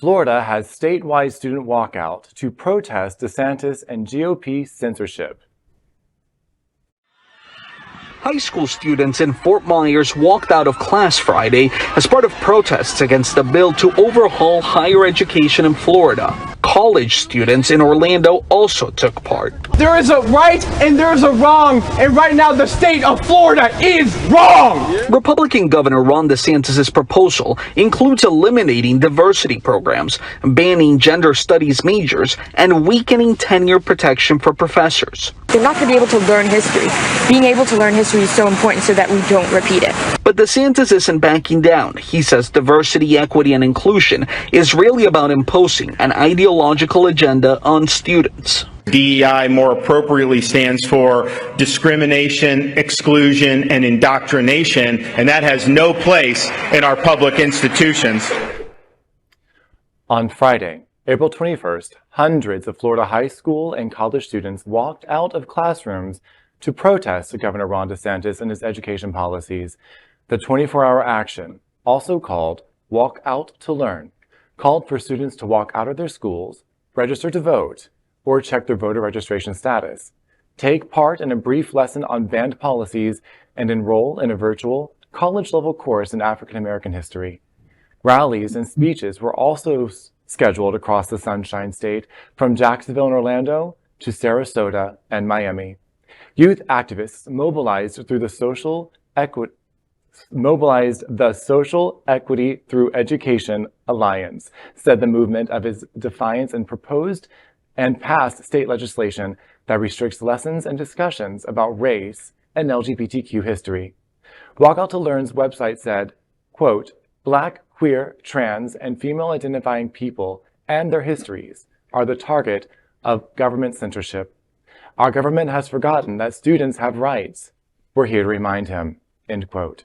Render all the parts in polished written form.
Florida has statewide student walkout to protest DeSantis and GOP censorship. High school students in Fort Myers walked out of class Friday as part of protests against the bill to overhaul higher education in Florida. College students in Orlando also took part. There is a right and there is a wrong, and right now the state of Florida is wrong! Republican Governor Ron DeSantis' proposal includes eliminating diversity programs, banning gender studies majors, and weakening tenure protection for professors. They're not going to be able to learn history. Being able to learn history is so important so that we don't repeat it. But DeSantis isn't backing down. He says diversity, equity, and inclusion is really about imposing an ideological agenda on students. DEI more appropriately stands for discrimination, exclusion, and indoctrination, and that has no place in our public institutions. On Friday, April 21st, hundreds of Florida high school and college students walked out of classrooms to protest Governor Ron DeSantis and his education policies. The 24-hour action, also called Walk Out to Learn, called for students to walk out of their schools, register to vote, or check their voter registration status, take part in a brief lesson on banned policies, and enroll in a virtual college-level course in African American history. Rallies and speeches were also scheduled across the Sunshine State, from Jacksonville and Orlando to Sarasota and Miami. Youth activists mobilized the Social Equity Through Education Alliance, said the movement of its defiance and proposed and passed state legislation that restricts lessons and discussions about race and LGBTQ history. Walk Out to Learn's website said, quote, "Black, queer, trans, and female-identifying people and their histories are the target of government censorship. Our government has forgotten that students have rights. We're here to remind him," end quote.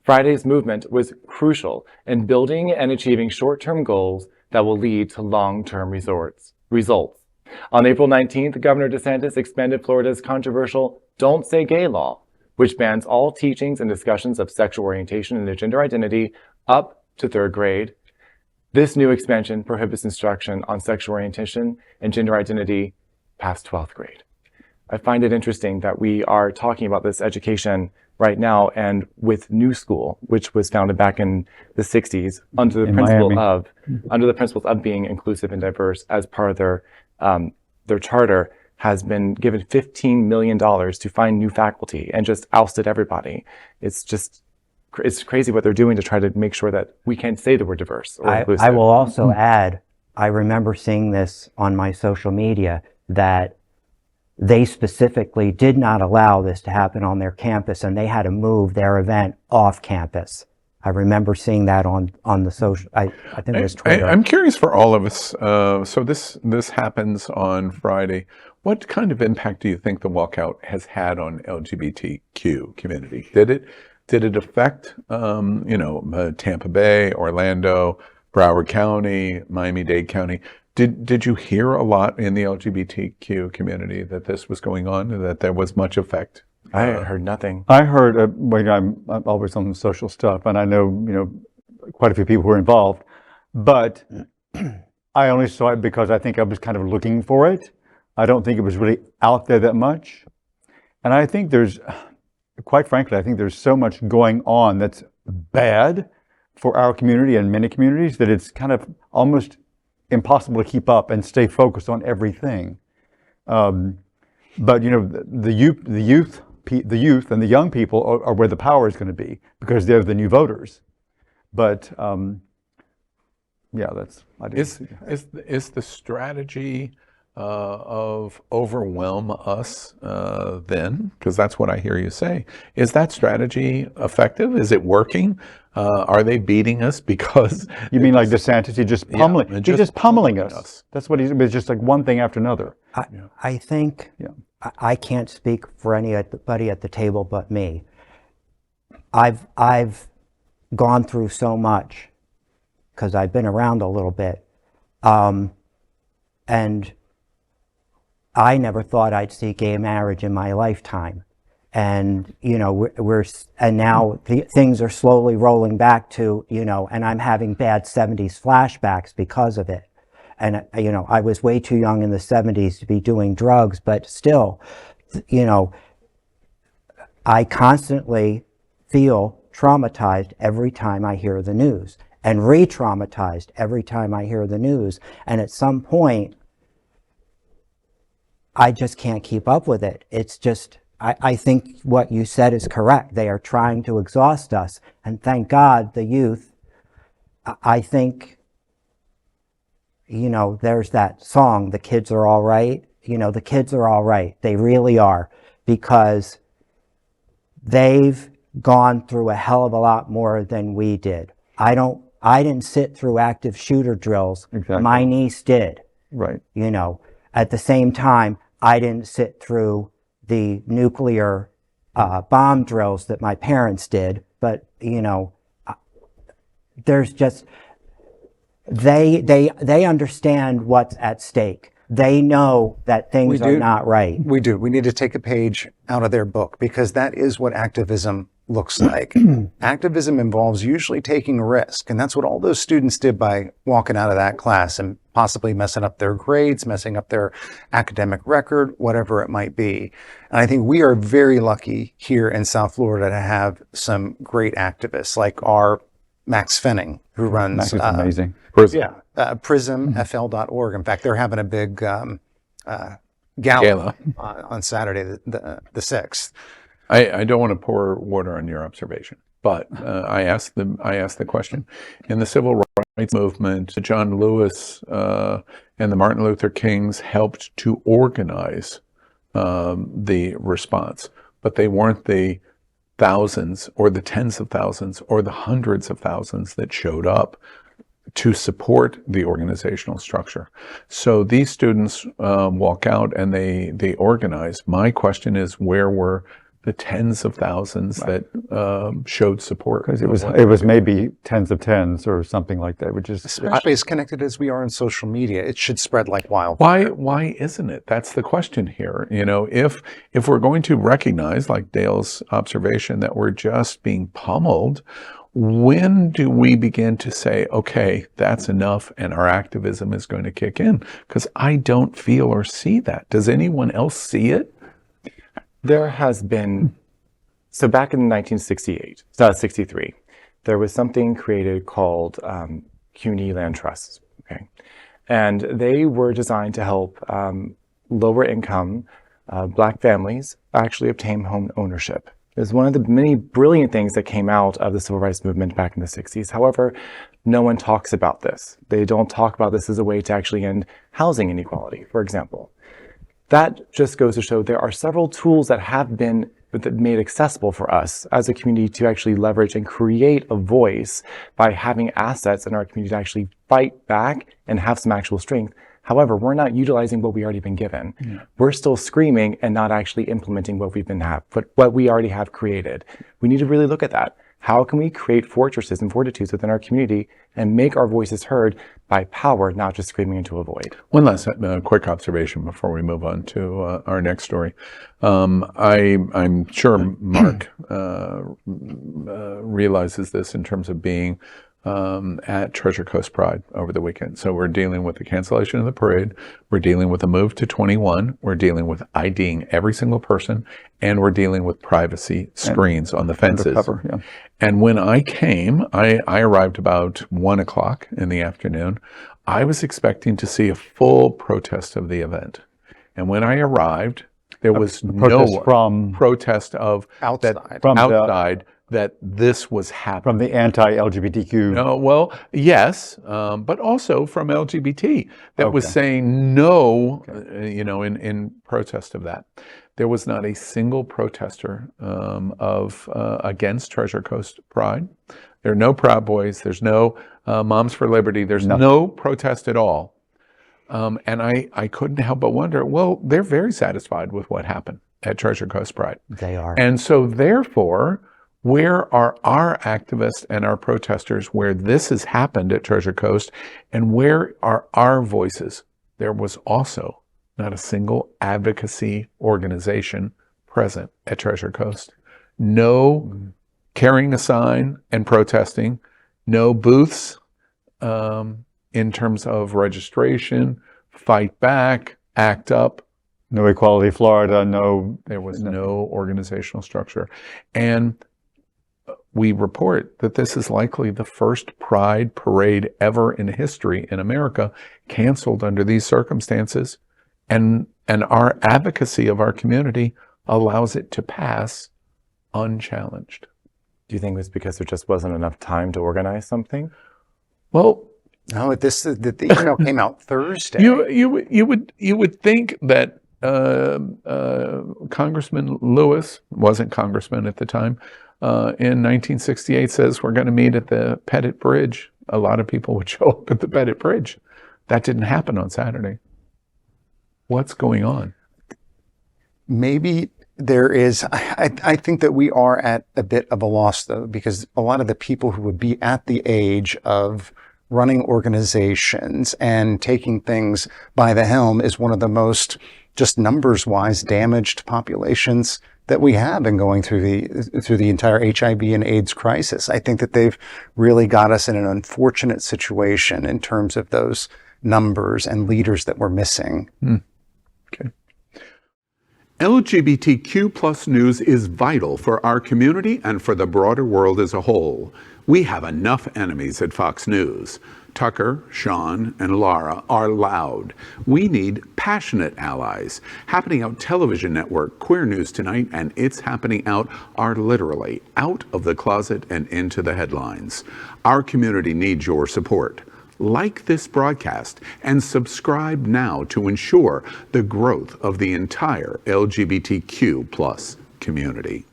Friday's movement was crucial in building and achieving short-term goals that will lead to long-term results. On April 19th, Governor DeSantis expanded Florida's controversial Don't Say Gay law, which bans all teachings and discussions of sexual orientation and gender identity up to 3rd grade. This new expansion prohibits instruction on sexual orientation and gender identity past 12th grade. I find it interesting that we are talking about this education right now, and with New School, which was founded back in the 60s under the principles of being inclusive and diverse as part of their charter, has been given $15 million to find new faculty and just ousted everybody. It's crazy what they're doing to try to make sure that we can't say that we're diverse or inclusive. I will also add, I remember seeing this on my social media, that they specifically did not allow this to happen on their campus, and they had to move their event off campus. I remember seeing that on the social, I think it was Twitter. I'm curious for all of us. So this happens on Friday. What kind of impact do you think the walkout has had on LGBTQ community? Did it affect, Tampa Bay, Orlando, Broward County, Miami-Dade County? Did you hear a lot in the LGBTQ community that this was going on, that there was much effect? I heard nothing. I heard, I'm always on social stuff, and I know, quite a few people who were involved, but I only saw it because I think I was kind of looking for it. I don't think it was really out there that much. And I think quite frankly, I think there's so much going on that's bad for our community and many communities that it's kind of almost impossible to keep up and stay focused on everything. But the youth and the young people are where the power is going to be, because they're the new voters. But is the strategy of overwhelm us then? Because that's what I hear you say. Is that strategy effective? Is it working? Are they beating us because... You mean like DeSantis? He's just pummeling us. That's what it's just like one thing after another. I think, I can't speak for anybody at the table but me. I've gone through so much because I've been around a little bit. And I never thought I'd see gay marriage in my lifetime. And, you know, and now things are slowly rolling back to, you know, and I'm having bad 70s flashbacks because of it. And, you know, I was way too young in the 70s to be doing drugs, but still, you know, I constantly feel traumatized every time I hear the news, and re-traumatized every time I hear the news. And at some point, I just can't keep up with it. It's just, I think what you said is correct. They are trying to exhaust us. And thank God the youth, I think, you know, there's that song, The Kids Are All Right. You know, the kids are all right. They really are, because they've gone through a hell of a lot more than we did. I didn't sit through active shooter drills. Exactly. My niece did. Right. You know, at the same time, I didn't sit through the nuclear bomb drills that my parents did. But, you know, there's just, they understand what's at stake. They know that things are not right. We do. We need to take a page out of their book, because that is what activism looks like. Activism involves usually taking a risk. And that's what all those students did by walking out of that class and possibly messing up their grades, messing up their academic record, whatever it might be. And I think we are very lucky here in South Florida to have some great activists like our Max Fenning, who runs Max is amazing. prismfl.org. In fact, they're having a big gala on Saturday, the 6th. I don't want to pour water on your observation, but I asked the question. In the civil rights movement, John Lewis and the Martin Luther Kings helped to organize the response, but they weren't the thousands or the tens of thousands or the hundreds of thousands that showed up to support the organizational structure. So these students walk out and they organize. My question is, where were the tens of thousands that showed support? Because it was maybe tens of tens or something like that, which is especially as connected as we are on social media. It should spread like wildfire. Why isn't it? That's the question here. You know, if we're going to recognize, like Dale's observation, that we're just being pummeled, when do we begin to say, okay, that's enough and our activism is going to kick in? Because I don't feel or see that. Does anyone else see it? There has been, so back in 1963, there was something created called CUNY land trusts, okay? And they were designed to help lower income Black families actually obtain home ownership. It was one of the many brilliant things that came out of the civil rights movement back in the 60s. However, no one talks about this. They don't talk about this as a way to actually end housing inequality, for example. That just goes to show there are several tools that have been made accessible for us as a community to actually leverage and create a voice by having assets in our community to actually fight back and have some actual strength. However, we're not utilizing what we already been given. Yeah. We're still screaming and not actually implementing what what we already have created. We need to really look at that. How can we create fortresses and fortitudes within our community and make our voices heard by power, not just screaming into a void? One last quick observation before we move on to our next story. I'm sure Mark realizes this in terms of being at Treasure Coast Pride over the weekend. So we're dealing with the cancellation of the parade. We're dealing with a move to 21. We're dealing with IDing every single person, and we're dealing with privacy screens on the fences. Undercover, yeah. And when I came, I arrived about 1 o'clock in the afternoon. I was expecting to see a full protest of the event. And when I arrived, there was no protest of outside that this was happening. From the anti-LGBTQ. No, well, yes, but also from LGBT that was saying no, in protest of that. There was not a single protester against Treasure Coast Pride. There are no Proud Boys. There's no Moms for Liberty. There's no protest at all. And I couldn't help but wonder, well, they're very satisfied with what happened at Treasure Coast Pride. They are. And so therefore, where are our activists and our protesters where this has happened at Treasure Coast, and where are our voices? There was also not a single advocacy organization present at Treasure Coast. No carrying a sign and protesting, no booths in terms of registration, fight back, act up. No Equality Florida, There was no organizational structure. And we report that this is likely the first Pride parade ever in history in America canceled under these circumstances. And our advocacy of our community allows it to pass unchallenged. Do you think it was because there just wasn't enough time to organize something? Well, no, the email came out Thursday. You would think that Congressman Lewis, wasn't congressman at the time, in 1968 says we're going to meet at the Pettit Bridge. A lot of people would show up at the Pettit Bridge. That didn't happen on Saturday. What's going on? Maybe there is, I think that we are at a bit of a loss, though, because a lot of the people who would be at the age of running organizations and taking things by the helm is one of the most, just numbers-wise, damaged populations that we have been going through the entire HIV and AIDS crisis. I think that they've really got us in an unfortunate situation in terms of those numbers and leaders that we're missing. Okay. LGBTQ plus news is vital for our community and for the broader world as a whole. We have enough enemies at Fox News. Tucker, Sean, and Laura are loud. We need passionate allies. Happening Out Television Network, Queer News Tonight, and It's Happening Out are literally out of the closet and into the headlines. Our community needs your support. Like this broadcast and subscribe now to ensure the growth of the entire LGBTQ plus community.